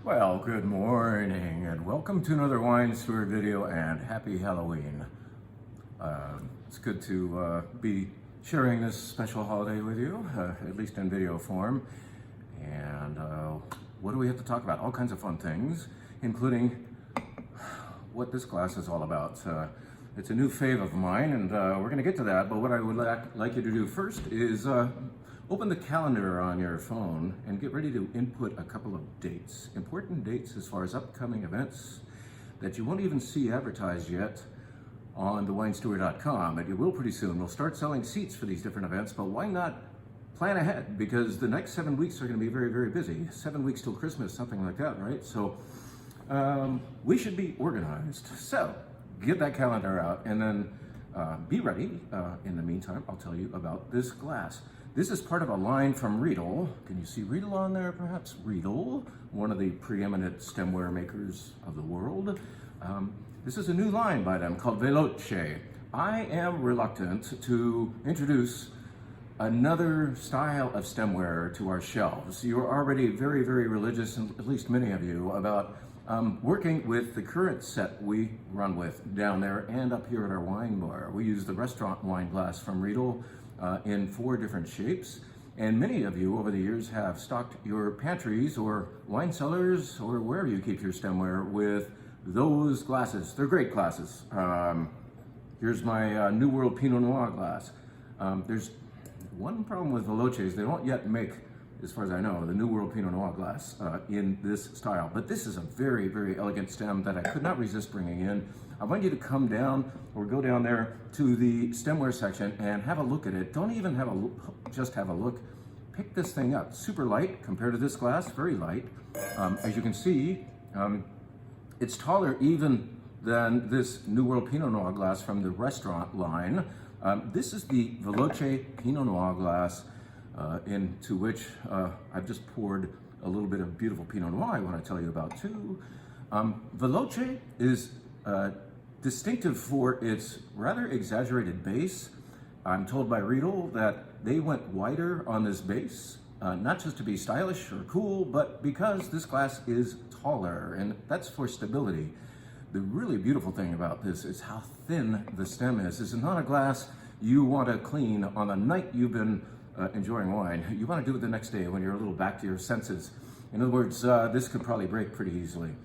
Well, good morning and welcome to another wine steward video and happy Halloween. It's good to be sharing this special holiday with you, at least in video form. And what do we have to talk about? All kinds of fun things, including what this glass is all about. It's a new fave of mine and we're going to get to that, but what I would like you to do first is open the calendar on your phone and get ready to input a couple of dates. Important dates as far as upcoming events that you won't even see advertised yet on thewinesteward.com, but you will pretty soon. We'll start selling seats for these different events, but why not plan ahead? Because the next 7 weeks are going to be very, very busy. 7 weeks till Christmas, something like that, right? So we should be organized. So get that calendar out and then be ready. In the meantime, I'll tell you about this glass. This is part of a line from Riedel. Can you see Riedel on there, perhaps? Riedel, one of the preeminent stemware makers of the world. This is a new line by them called Veloce. I am reluctant to introduce another style of stemware to our shelves. You're already very, very religious, and at least many of you, about working with the current set we run with down there and up here at our wine bar. We use the restaurant wine glass from Riedel in 4 different shapes, and many of you over the years have stocked your pantries or wine cellars or wherever you keep your stemware with those glasses. They're great glasses. Here's my New World Pinot Noir glass. There's one problem with Veloces. They don't yet make, as far as I know, the New World Pinot Noir glass in this style. But this is a very, very elegant stem that I could not resist bringing in. I want you to come down or go down there to the stemware section and have a look at it. Don't even just have a look. Pick this thing up. Super light compared to this glass, very light. As you can see, it's taller even than this New World Pinot Noir glass from the restaurant line. This is the Veloce Pinot Noir glass into which I've just poured a little bit of beautiful Pinot Noir I want to tell you about too. Veloce is distinctive for its rather exaggerated base. I'm told by Riedel that they went wider on this base, not just to be stylish or cool, but because this glass is taller, and that's for stability. The really beautiful thing about this is how thin the stem is. This is not a glass you want to clean on the night you've been enjoying wine. You want to do it the next day when you're a little back to your senses. In other words, this could probably break pretty easily.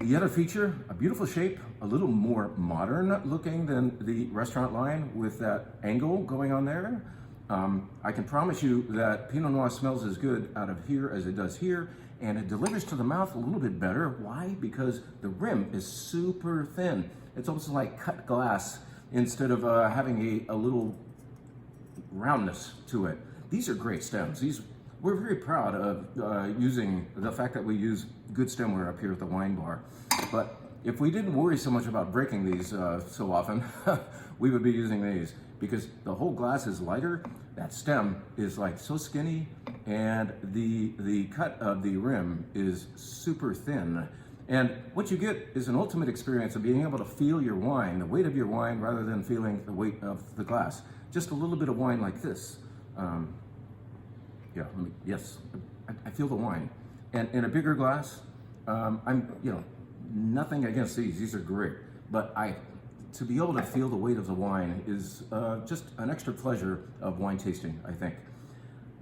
The other feature, a beautiful shape, a little more modern looking than the restaurant line with that angle going on there. I can promise you that Pinot Noir smells as good out of here as it does here, and it delivers to the mouth a little bit better. Why? Because the rim is super thin. It's almost like cut glass instead of having a little roundness to it. These are great stems. We're very proud of using the fact that we use good stemware up here at the wine bar. But if we didn't worry so much about breaking these so often, we would be using these because the whole glass is lighter. That stem is like so skinny, and the cut of the rim is super thin. And what you get is an ultimate experience of being able to feel your wine, the weight of your wine, rather than feeling the weight of the glass. Just a little bit of wine like this. Yes, I feel the wine. And in a bigger glass, nothing against these. These are great. But to be able to feel the weight of the wine is just an extra pleasure of wine tasting, I think.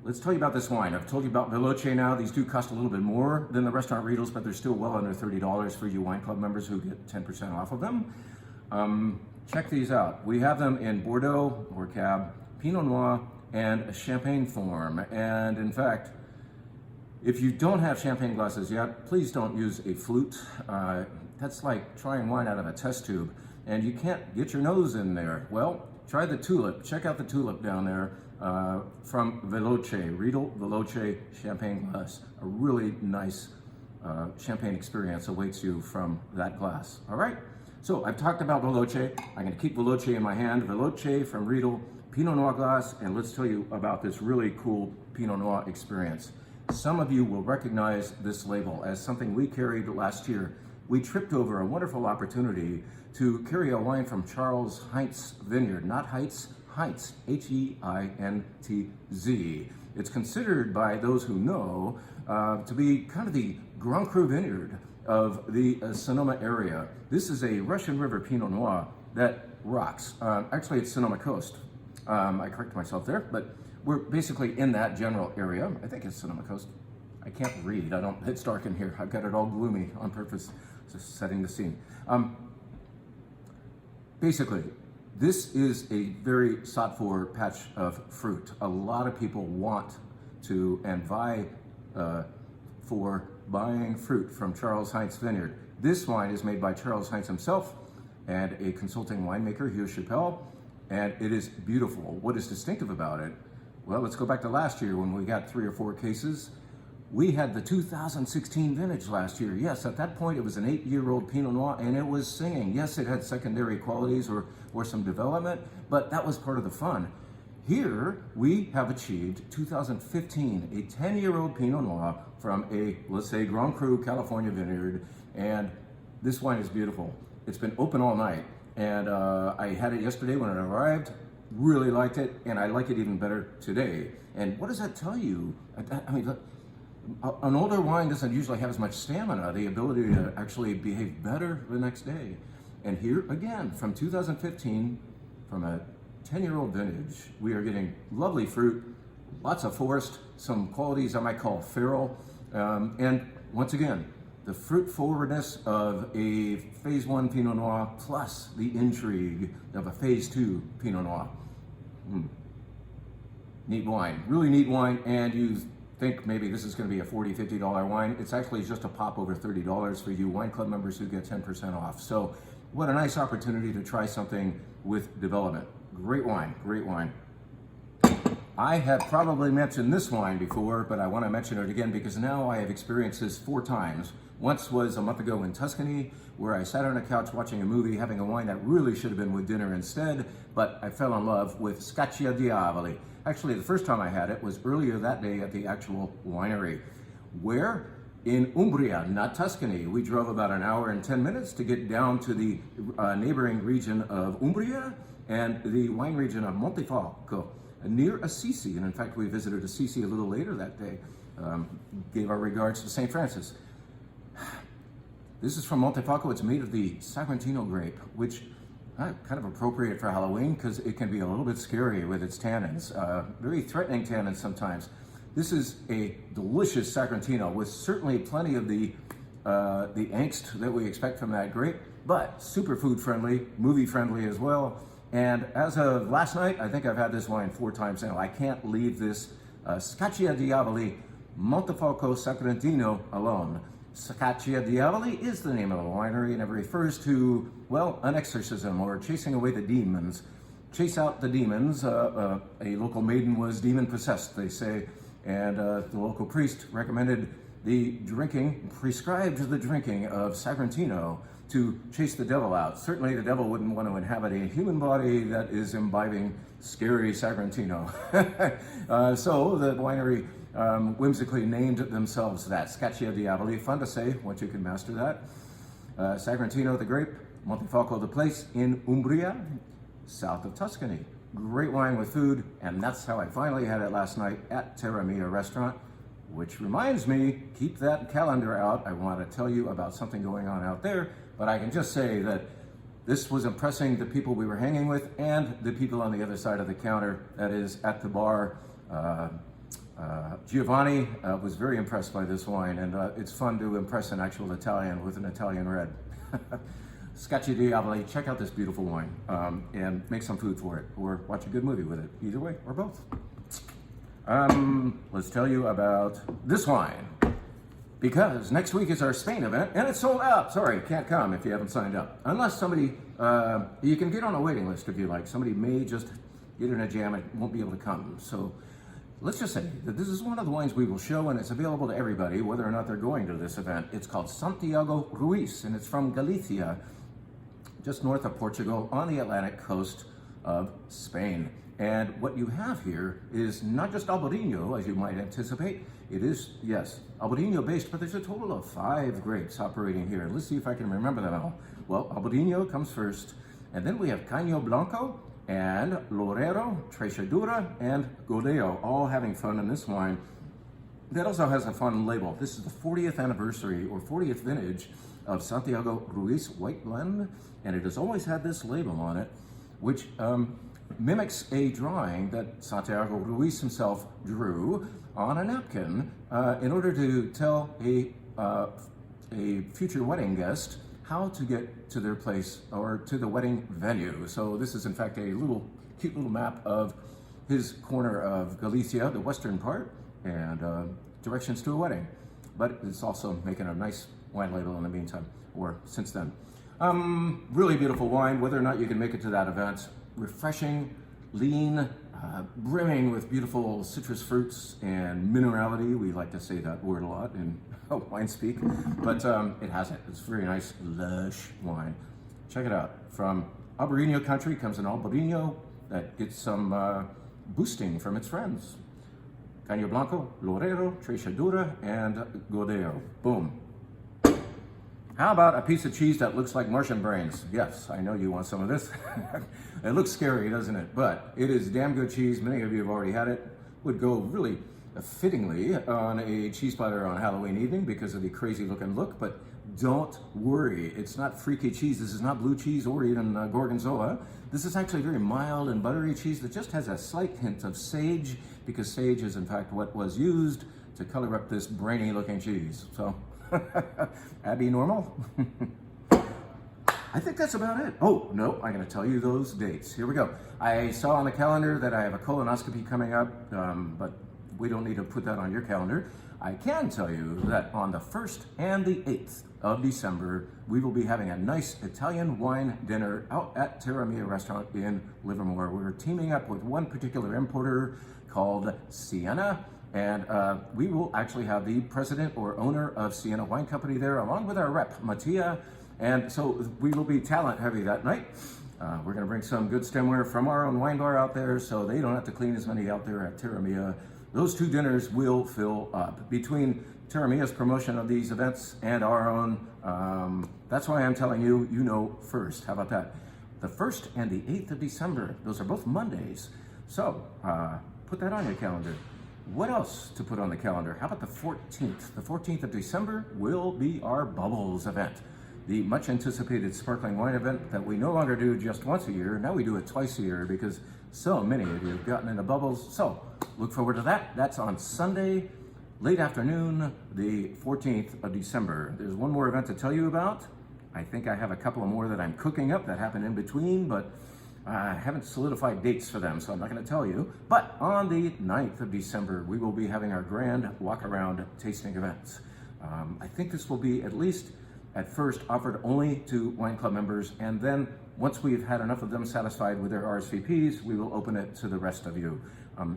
Let's tell you about this wine. I've told you about Veloce now. These do cost a little bit more than the restaurant Riedels, but they're still well under $30 for you wine club members who get 10% off of them. Check these out. We have them in Bordeaux or Cab, Pinot Noir, and a Champagne form. And in fact, if you don't have champagne glasses yet, please don't use a flute. That's like trying wine out of a test tube, and you can't get your nose in there. Well, try the tulip. Check out the tulip down there from Veloce, Riedel Veloce champagne glass. A really nice champagne experience awaits you from that glass. All right? So I've talked about Veloce. I'm going to keep Veloce in my hand. Veloce from Riedel, Pinot Noir glass, and let's tell you about this really cool Pinot Noir experience. Some of you will recognize this label as something we carried last year. We tripped over a wonderful opportunity to carry a wine from Charles Heinz Vineyard, not Heights, Heinz, H-E-I-N-T-Z. It's considered by those who know to be kind of the Grand Cru vineyard of the Sonoma area. This is a Russian River Pinot Noir that rocks. Actually, it's Sonoma Coast. I corrected myself there, but we're basically in that general area. I think it's Sonoma Coast. I can't read. It's dark in here. I've got it all gloomy on purpose, just setting the scene. Basically, this is a very sought for patch of fruit. A lot of people want to and vie for buying fruit from Charles Heinz Vineyard. This wine is made by Charles Heinz himself and a consulting winemaker, Hugh Chappelle, and it is beautiful. What is distinctive about it? Well, let's go back to last year when we got 3 or 4 cases. We had the 2016 vintage last year. Yes, at that point it was an 8-year-old Pinot Noir and it was singing. Yes, it had secondary qualities or some development, but that was part of the fun. Here we have achieved 2015, a 10-year-old Pinot Noir from a, let's say, Grand Cru California vineyard, and this wine is beautiful. It's been open all night, and I had it yesterday when it arrived. Really liked it, and I like it even better today. And what does that tell you? I mean, look, an older wine doesn't usually have as much stamina, the ability to actually behave better the next day. And here again, from 2015, from a 10-year-old vintage, we are getting lovely fruit, lots of forest, some qualities I might call feral, and once again, the fruit forwardness of a phase 1 Pinot Noir plus the intrigue of a phase 2 Pinot Noir. Neat wine, really neat wine, and you think maybe this is going to be a $40, $50 wine. It's actually just a pop over $30 for you wine club members who get 10% off. So what a nice opportunity to try something with development. Great wine, great wine. I have probably mentioned this wine before, but I want to mention it again because now I have experienced this 4 times. Once was a month ago in Tuscany, where I sat on a couch watching a movie, having a wine that really should have been with dinner instead, but I fell in love with Scaccia Diavoli. Actually, the first time I had it was earlier that day at the actual winery. Where? In Umbria, not Tuscany. We drove about an hour and 10 minutes to get down to the neighboring region of Umbria and the wine region of Montefalco, near Assisi. And in fact, we visited Assisi a little later that day. Gave our regards to St. Francis. This is from Montefalco. It's made of the Sagrantino grape, which kind of appropriate for Halloween because it can be a little bit scary with its tannins, very threatening tannins sometimes. This is a delicious Sagrantino with certainly plenty of the angst that we expect from that grape, but super food friendly, movie friendly as well. And as of last night, I think I've had this wine 4 times now. I can't leave this Scaccia Diavoli Montefalco Sagrantino alone. Scaccia Diavoli is the name of the winery, and it refers to, well, an exorcism or chasing away the demons. Chase out the demons. A local maiden was demon possessed, they say, and the local priest recommended prescribed the drinking of Sagrantino to chase the devil out. Certainly the devil wouldn't want to inhabit a human body that is imbibing scary Sagrantino. So the winery whimsically named themselves that, Scaccia Diavoli. Fun to say once you can master that. Sagrantino the grape, Montefalco the place in Umbria, south of Tuscany. Great wine with food, and that's how I finally had it last night at Terra Mia restaurant, which reminds me, keep that calendar out. I want to tell you about something going on out there, but I can just say that this was impressing the people we were hanging with and the people on the other side of the counter, that is at the bar. Giovanni was very impressed by this wine, and it's fun to impress an actual Italian with an Italian red. Scaccia Diavoli, check out this beautiful wine and make some food for it, or watch a good movie with it. Either way, or both. Let's tell you about this wine, because next week is our Spain event, and it's sold out. Sorry, can't come if you haven't signed up. Unless somebody, you can get on a waiting list if you like. Somebody may just get in a jam and won't be able to come. So let's just say that this is one of the wines we will show, and it's available to everybody, whether or not they're going to this event. It's called Santiago Ruiz, and it's from Galicia, just north of Portugal, on the Atlantic coast of Spain. And what you have here is not just Albariño, as you might anticipate. It is, yes, Albariño based, but there's a total of 5 grapes operating here. Let's see if I can remember them all. Well, Albariño comes first, and then we have Caño Blanco, and Lorero, Trechadura, and Godeo, all having fun in this wine. that also has a fun label. This is the 40th anniversary or 40th vintage of Santiago Ruiz White Blend, and it has always had this label on it, which mimics a drawing that Santiago Ruiz himself drew on a napkin in order to tell a future wedding guest how to get to their place or to the wedding venue. So this is in fact a cute little map of his corner of Galicia, the western part, and directions to a wedding. But it's also making a nice wine label in the meantime, or since then. Really beautiful wine, whether or not you can make it to that event. Refreshing, lean, brimming with beautiful citrus fruits and minerality. We like to say that word a lot in wine speak, but it has it. It's very nice, lush wine. Check it out. From Albarino country comes an Albarino that gets some boosting from its friends. Caño Blanco, Lorero, Trechadura, and Godeo. Boom. How about a piece of cheese that looks like Martian brains? Yes, I know you want some of this. It looks scary, doesn't it? But it is damn good cheese. Many of you have already had it. Would go really fittingly on a cheese platter on Halloween evening because of the crazy looking look, but don't worry. It's not freaky cheese. This is not blue cheese or even gorgonzola. This is actually very mild and buttery cheese that just has a slight hint of sage, because sage is in fact what was used to color up this brainy looking cheese. So, Abby normal? I think that's about it. Oh, no, I'm gonna tell you those dates. Here we go. I saw on the calendar that I have a colonoscopy coming up, but we don't need to put that on your calendar. I can tell you that on the 1st and the 8th of December, we will be having a nice Italian wine dinner out at Terra Mia restaurant in Livermore. We're teaming up with one particular importer called Siena, and we will actually have the president or owner of Siena Wine Company there, along with our rep, Mattia. And so we will be talent heavy that night. We're gonna bring some good stemware from our own wine bar out there, so they don't have to clean as many out there at Terra Mia. Those two dinners will fill up. Between Terra Mia's promotion of these events and our own, that's why I'm telling you, you know first. How about that? The 1st and the 8th of December, those are both Mondays. So put that on your calendar. What else to put on the calendar? How about the 14th? The 14th of December will be our Bubbles event. The much anticipated sparkling wine event that we no longer do just once a year. Now we do it twice a year because so many of you have gotten into Bubbles. So look forward to that. That's on Sunday, late afternoon, the 14th of December. There's one more event to tell you about. I think I have a couple of more that I'm cooking up that happen in between, but I haven't solidified dates for them, so I'm not going to tell you. But on the 9th of December, we will be having our grand walk-around tasting events. I think this will be at least at first offered only to wine club members, and then once we've had enough of them satisfied with their RSVPs, we will open it to the rest of you.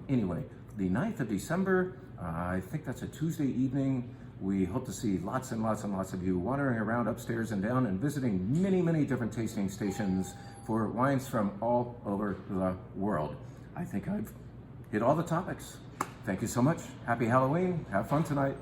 Anyway, the 9th of December, I think that's a Tuesday evening. We hope to see lots and lots and lots of you wandering around upstairs and down and visiting many, many different tasting stations for wines from all over the world. I think I've hit all the topics. Thank you so much. Happy Halloween. Have fun tonight.